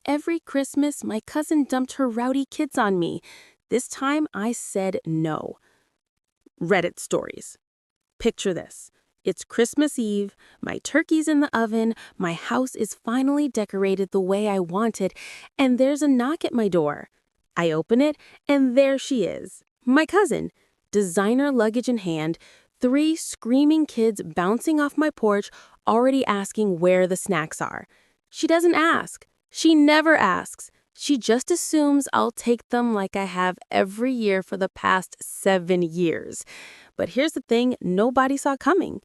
every Christmas, my cousin dumped her rowdy kids on me. This time, I said no. Reddit stories. Picture this. It's Christmas Eve, my turkey's in the oven, my house is finally decorated the way I wanted, and there's a knock at my door. I open it, and there she is, my cousin, designer luggage in hand, 3 screaming kids bouncing off my porch, already asking where the snacks are. She doesn't ask. She never asks. She just assumes I'll take them like I have every year for the past 7 years. But here's the thing nobody saw coming.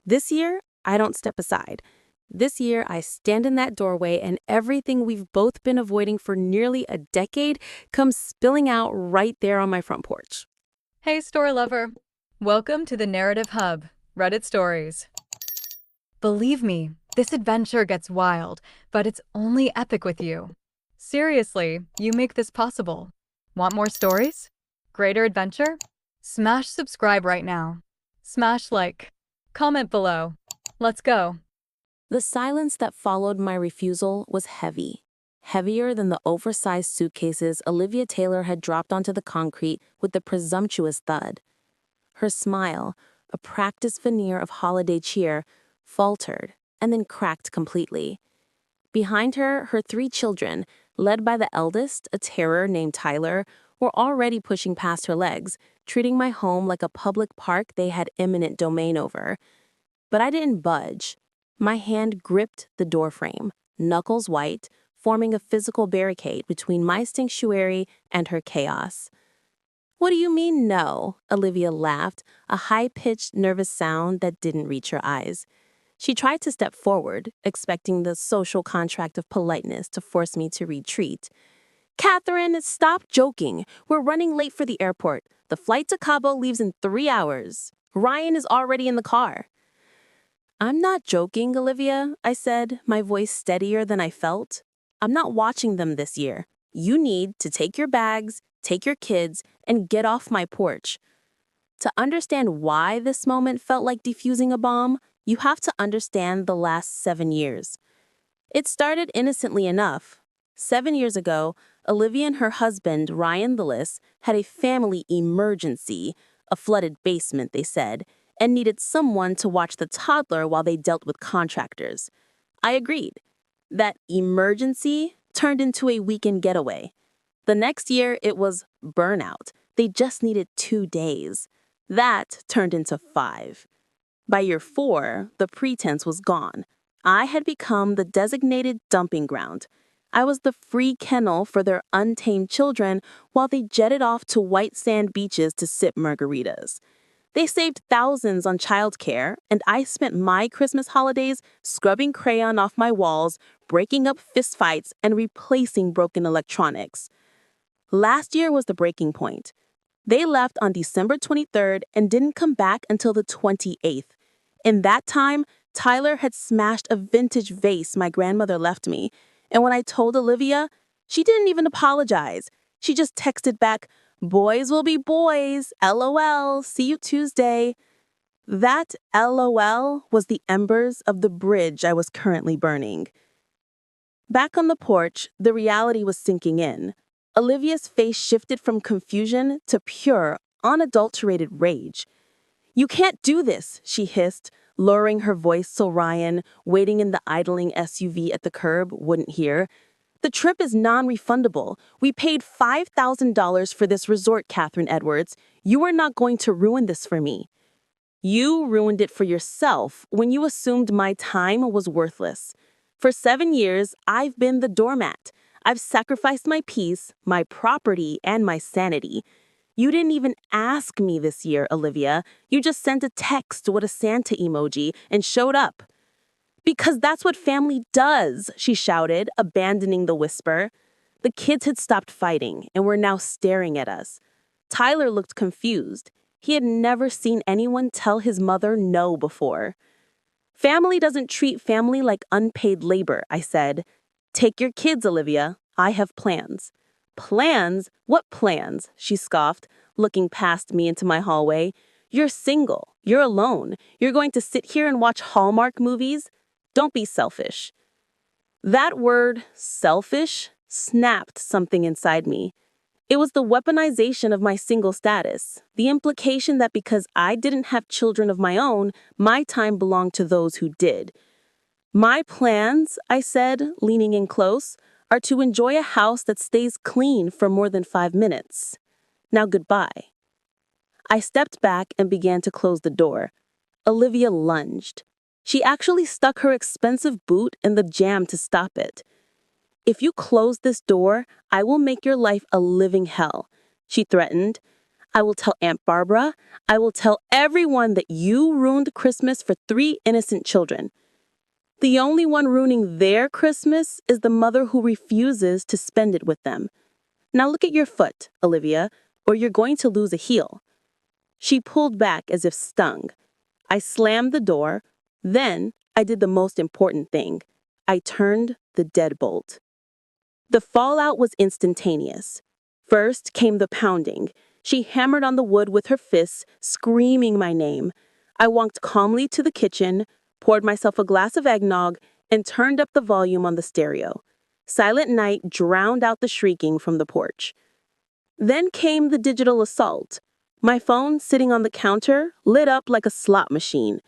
This year, I don't step aside. This year, I stand in that doorway and everything we've both been avoiding for nearly a decade comes spilling out right there on my front porch. Hey, story lover. Welcome to the Narrative Hub, Reddit Stories. Believe me, this adventure gets wild, but it's only epic with you. Seriously, you make this possible. Want more stories? Greater adventure? Smash subscribe right now. Smash like. Comment below. Let's go. The silence that followed my refusal was heavy. Heavier than the oversized suitcases Olivia Taylor had dropped onto the concrete with the presumptuous thud. Her smile, a practiced veneer of holiday cheer, faltered and then cracked completely. Behind her, her 3 children, led by the eldest, a terror named Tyler, were already pushing past her legs, treating my home like a public park they had eminent domain over. But I didn't budge. My hand gripped the doorframe, knuckles white, forming a physical barricade between my sanctuary and her chaos. "What do you mean, no?" Olivia laughed, a high-pitched, nervous sound that didn't reach her eyes. She tried to step forward, expecting the social contract of politeness to force me to retreat. "Catherine, stop joking. We're running late for the airport. The flight to Cabo leaves in 3 hours. Ryan is already in the car." "I'm not joking, Olivia," I said, my voice steadier than I felt. "I'm not watching them this year. You need to take your bags, take your kids, and get off my porch." To understand why this moment felt like defusing a bomb, you have to understand the last 7 years. It started innocently enough. 7 years ago, Olivia and her husband, Ryan Lillis, had a family emergency, a flooded basement, they said, and needed someone to watch the toddler while they dealt with contractors. I agreed. That emergency turned into a weekend getaway. The next year, it was burnout. They just needed 2 days. That turned into 5. By year 4, the pretense was gone. I had become the designated dumping ground. I was the free kennel for their untamed children while they jetted off to white sand beaches to sip margaritas. They saved thousands on childcare, and I spent my Christmas holidays scrubbing crayon off my walls, breaking up fistfights, and replacing broken electronics. Last year was the breaking point. They left on December 23rd and didn't come back until the 28th. In that time, Tyler had smashed a vintage vase my grandmother left me, and when I told Olivia, she didn't even apologize. She just texted back, "Boys will be boys, LOL, see you Tuesday." That LOL was the embers of the bridge I was currently burning. Back on the porch, the reality was sinking in. Olivia's face shifted from confusion to pure, unadulterated rage. "You can't do this," she hissed, lowering her voice so Ryan, waiting in the idling SUV at the curb, wouldn't hear. "The trip is non-refundable. We paid $5,000 for this resort, Catherine Edwards. You are not going to ruin this for me." "You ruined it for yourself when you assumed my time was worthless. For 7 years, I've been the doormat. I've sacrificed my peace, my property, and my sanity. You didn't even ask me this year, Olivia. You just sent a text with a Santa emoji and showed up." "Because that's what family does," she shouted, abandoning the whisper. The kids had stopped fighting and were now staring at us. Tyler looked confused. He had never seen anyone tell his mother no before. "Family doesn't treat family like unpaid labor," I said. "Take your kids, Olivia. I have plans." "Plans? What plans?" she scoffed, looking past me into my hallway. "You're single. You're alone. You're going to sit here and watch Hallmark movies? Don't be selfish." That word, selfish, snapped something inside me. It was the weaponization of my single status, the implication that because I didn't have children of my own, my time belonged to those who did. My plans, I said, leaning in close, are to enjoy a house that stays clean for more than 5 minutes. Now goodbye. I stepped back and began to close the door. Olivia lunged. She actually stuck her expensive boot in the jamb to stop it. If you close this door, I will make your life a living hell, she threatened. I will tell Aunt Barbara. I will tell everyone that you ruined Christmas for 3 innocent children. The only one ruining their Christmas is the mother who refuses to spend it with them. Now look at your foot, Olivia, or you're going to lose a heel. She pulled back as if stung. I slammed the door. Then I did the most important thing. I turned the deadbolt. The fallout was instantaneous. First came the pounding. She hammered on the wood with her fists, screaming my name. I walked calmly to the kitchen, poured myself a glass of eggnog, and turned up the volume on the stereo. Silent night drowned out the shrieking from the porch. Then came the digital assault. My phone, sitting on the counter, lit up like a slot machine.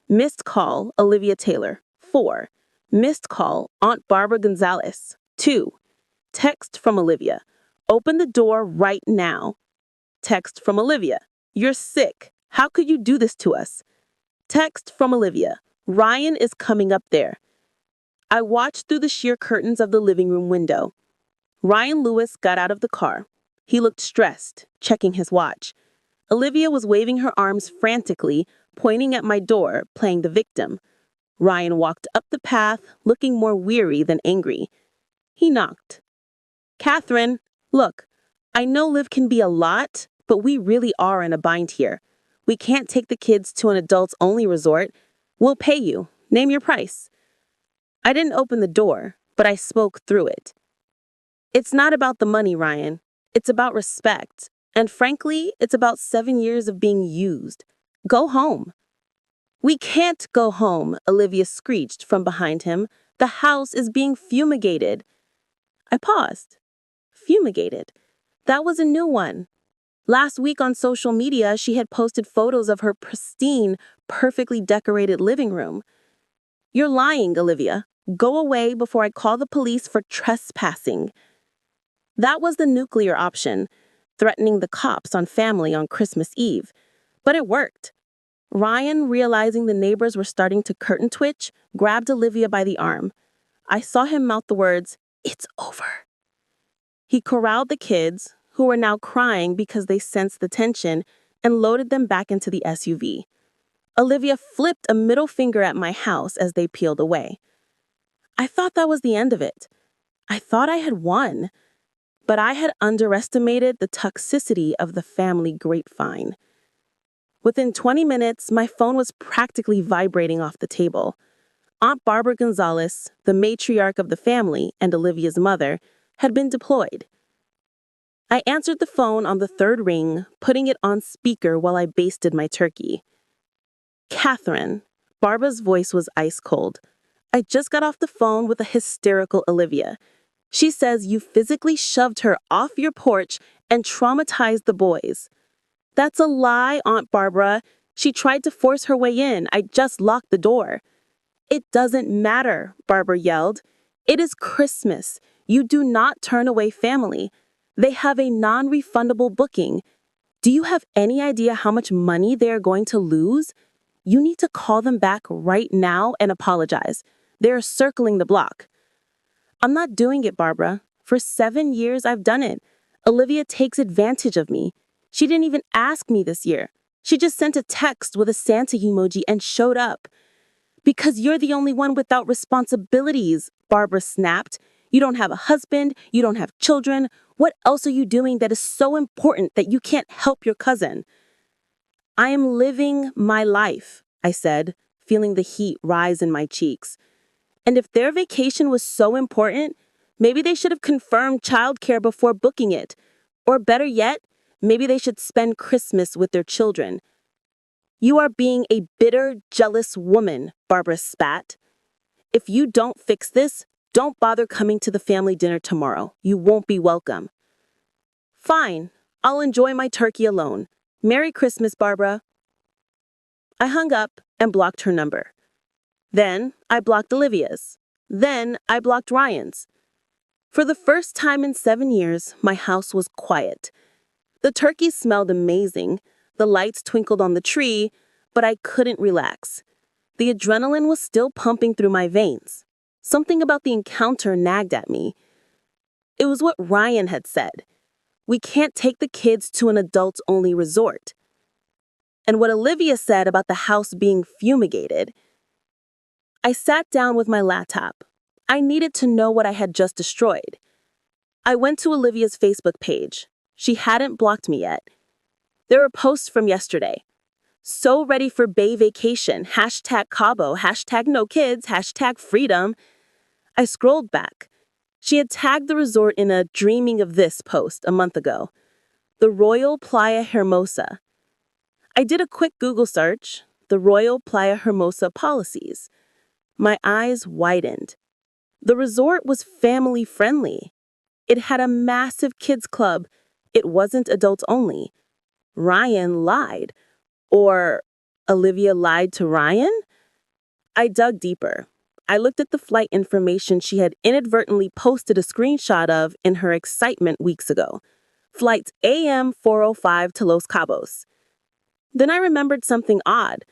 Missed call, Olivia Taylor, 4. Missed call, Aunt Barbara Gonzalez, 2. Text from Olivia, open the door right now. Text from Olivia, you're sick. How could you do this to us? Text from Olivia, Ryan is coming up there. I watched through the sheer curtains of the living room window. Ryan Lewis got out of the car. He looked stressed, checking his watch. Olivia was waving her arms frantically, pointing at my door, playing the victim. Ryan walked up the path, looking more weary than angry. He knocked. Catherine, look, I know Liv can be a lot, but we really are in a bind here. We can't take the kids to an adults-only resort. We'll pay you. Name your price. I didn't open the door, but I spoke through it. It's not about the money, Ryan. It's about respect. And frankly, it's about 7 years of being used. Go home. We can't go home, Olivia screeched from behind him. The house is being fumigated. I paused. Fumigated. That was a new one. Last week on social media, she had posted photos of her pristine, perfectly decorated living room. You're lying, Olivia. Go away before I call the police for trespassing. That was the nuclear option, threatening the cops on family on Christmas Eve. But it worked. Ryan, realizing the neighbors were starting to curtain twitch, grabbed Olivia by the arm. I saw him mouth the words, "It's over." He corralled the kids, who were now crying because they sensed the tension, and loaded them back into the SUV. Olivia flipped a middle finger at my house as they peeled away. I thought that was the end of it. I thought I had won. But I had underestimated the toxicity of the family grapevine. Within 20 minutes, my phone was practically vibrating off the table. Aunt Barbara Gonzalez, the matriarch of the family and Olivia's mother, had been deployed. I answered the phone on the third ring, putting it on speaker while I basted my turkey. Catherine. Barbara's voice was ice cold. I just got off the phone with a hysterical Olivia. She says you physically shoved her off your porch and traumatized the boys. That's a lie, Aunt Barbara. She tried to force her way in. I just locked the door. It doesn't matter, Barbara yelled. It is Christmas. You do not turn away family. They have a non-refundable booking. Do you have any idea how much money they are going to lose? You need to call them back right now and apologize. They are circling the block. I'm not doing it, Barbara. For 7 years, I've done it. Olivia takes advantage of me. She didn't even ask me this year. She just sent a text with a Santa emoji and showed up. Because you're the only one without responsibilities, Barbara snapped. You don't have a husband. You don't have children. What else are you doing that is so important that you can't help your cousin? I am living my life, I said, feeling the heat rise in my cheeks. And if their vacation was so important, maybe they should have confirmed childcare before booking it. Or better yet, maybe they should spend Christmas with their children. You are being a bitter, jealous woman, Barbara spat. If you don't fix this, Don't bother coming to the family dinner tomorrow. You won't be welcome. Fine, I'll enjoy my turkey alone. Merry Christmas, Barbara. I hung up and blocked her number. Then I blocked Olivia's. Then I blocked Ryan's. For the first time in 7 years, my house was quiet. The turkey smelled amazing, the lights twinkled on the tree, but I couldn't relax. The adrenaline was still pumping through my veins. Something about the encounter nagged at me. It was what Ryan had said. We can't take the kids to an adults-only resort. And what Olivia said about the house being fumigated. I sat down with my laptop. I needed to know what I had just destroyed. I went to Olivia's Facebook page. She hadn't blocked me yet. There were posts from yesterday. So ready for Bay vacation, #Cabo, #no kids, #freedom. I scrolled back. She had tagged the resort in a dreaming of this post a month ago. The Royal Playa Hermosa. I did a quick Google search, the Royal Playa Hermosa policies. My eyes widened. The resort was family-friendly. It had a massive kids club. It wasn't adults only. Ryan lied. Or Olivia lied to Ryan? I dug deeper. I looked at the flight information she had inadvertently posted a screenshot of in her excitement weeks ago. Flights AM 405 to Los Cabos. Then I remembered something odd.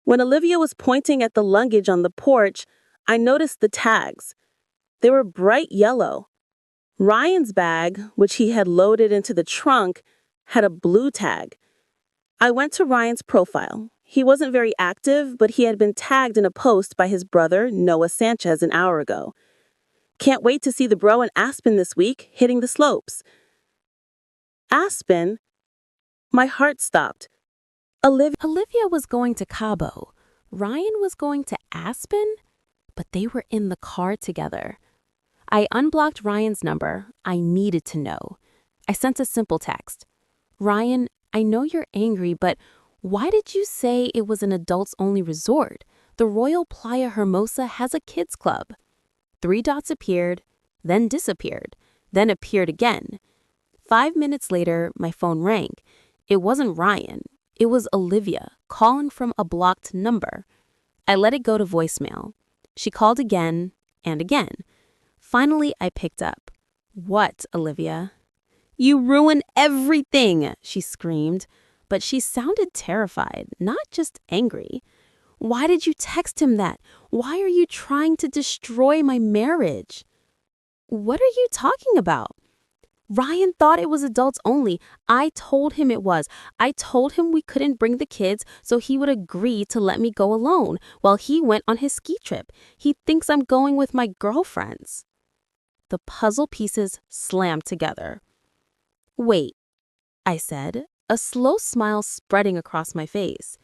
When Olivia was pointing at the luggage on the porch, I noticed the tags. They were bright yellow. Ryan's bag, which he had loaded into the trunk, had a blue tag. I went to Ryan's profile. He wasn't very active, but he had been tagged in a post by his brother, Noah Sanchez, an hour ago. Can't wait to see the bro in Aspen this week, hitting the slopes. Aspen? My heart stopped. Olivia was going to Cabo. Ryan was going to Aspen? But they were in the car together. I unblocked Ryan's number. I needed to know. I sent a simple text. Ryan, I know you're angry, but why did you say it was an adults-only resort? The Royal Playa Hermosa has a kids club. 3 dots appeared, then disappeared, then appeared again. 5 minutes later, my phone rang. It wasn't Ryan. It was Olivia, calling from a blocked number. I let it go to voicemail. She called again and again. Finally, I picked up. What, Olivia? You ruin everything, she screamed. But she sounded terrified, not just angry. Why did you text him that? Why are you trying to destroy my marriage? What are you talking about? Ryan thought it was adults only. I told him it was. I told him we couldn't bring the kids, so he would agree to let me go alone while he went on his ski trip. He thinks I'm going with my girlfriends. The puzzle pieces slammed together. Wait, I said, a slow smile spreading across my face.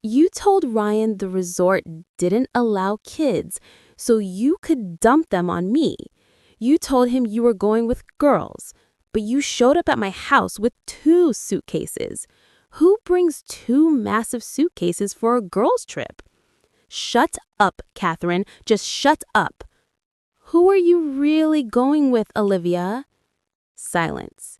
You told Ryan the resort didn't allow kids, so you could dump them on me. You told him you were going with girls, but you showed up at my house with 2 suitcases. Who brings 2 massive suitcases for a girls' trip? Shut up, Catherine. Just shut up. Who are you really going with, Olivia? Silence.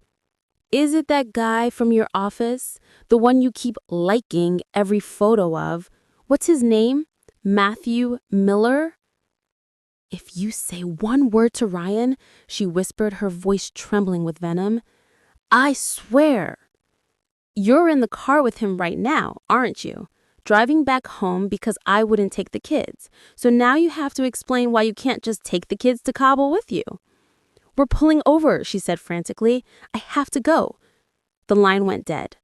Is it that guy from your office? The one you keep liking every photo of? What's his name? Matthew Miller? If you say one word to Ryan, she whispered, her voice trembling with venom, I swear. You're in the car with him right now, aren't you? Driving back home because I wouldn't take the kids. So now you have to explain why you can't just take the kids to Cabo with you. We're pulling over, she said frantically. I have to go. The line went dead.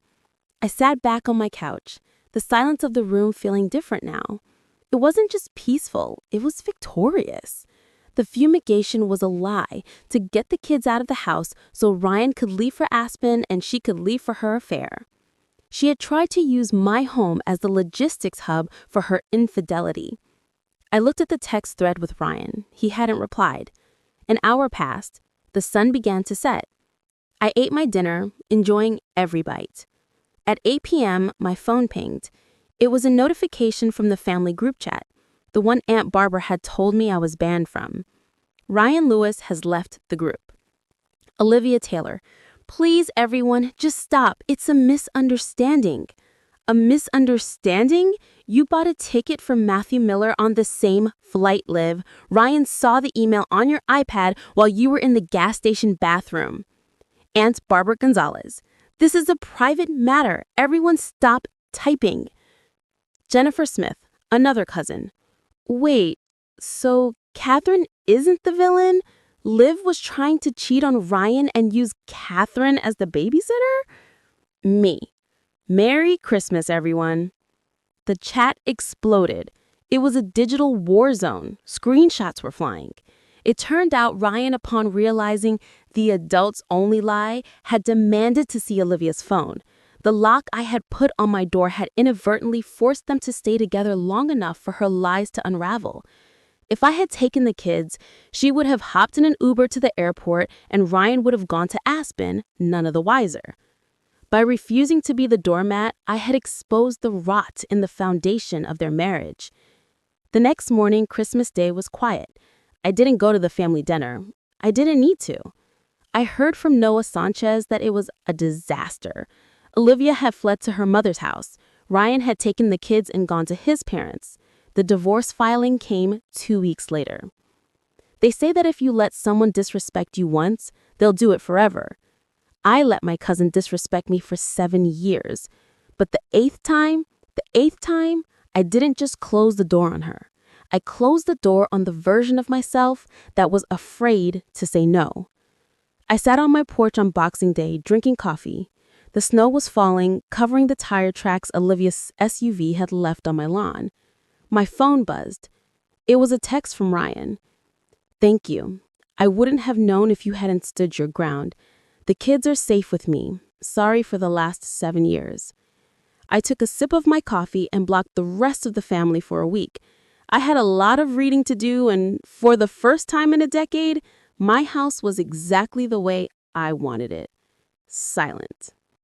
I sat back on my couch, the silence of the room feeling different now. It wasn't just peaceful, it was victorious. The fumigation was a lie to get the kids out of the house so Ryan could leave for Aspen and she could leave for her affair. She had tried to use my home as the logistics hub for her infidelity. I looked at the text thread with Ryan. He hadn't replied. An hour passed. The sun began to set. I ate my dinner, enjoying every bite. At 8 p.m., my phone pinged. It was a notification from the family group chat, the one Aunt Barbara had told me I was banned from. Ryan Lewis has left the group. Olivia Taylor, please everyone, just stop. It's a misunderstanding. A misunderstanding? You bought a ticket for Matthew Miller on the same flight, Liv. Ryan saw the email on your iPad while you were in the gas station bathroom. Aunt Barbara Gonzalez, this is a private matter. Everyone stop typing. Jennifer Smith, another cousin. Wait, so Catherine isn't the villain? Liv was trying to cheat on Ryan and use Catherine as the babysitter? Me. Merry Christmas, everyone. The chat exploded. It was a digital war zone. Screenshots were flying. It turned out Ryan, upon realizing the adults-only lie, had demanded to see Olivia's phone. The lock I had put on my door had inadvertently forced them to stay together long enough for her lies to unravel. If I had taken the kids, she would have hopped in an Uber to the airport and Ryan would have gone to Aspen, none of the wiser. By refusing to be the doormat, I had exposed the rot in the foundation of their marriage. The next morning, Christmas Day, was quiet. I didn't go to the family dinner. I didn't need to. I heard from Noah Sanchez that it was a disaster. Olivia had fled to her mother's house. Ryan had taken the kids and gone to his parents'. The divorce filing came 2 weeks later. They say that if you let someone disrespect you once, they'll do it forever. I let my cousin disrespect me for 7 years. But the eighth time, I didn't just close the door on her. I closed the door on the version of myself that was afraid to say no. I sat on my porch on Boxing Day, drinking coffee. The snow was falling, covering the tire tracks Olivia's SUV had left on my lawn. My phone buzzed. It was a text from Ryan. Thank you. I wouldn't have known if you hadn't stood your ground. The kids are safe with me. Sorry for the last 7 years. I took a sip of my coffee and blocked the rest of the family for a week. I had a lot of reading to do, and for the first time in a decade, my house was exactly the way I wanted it. Silent.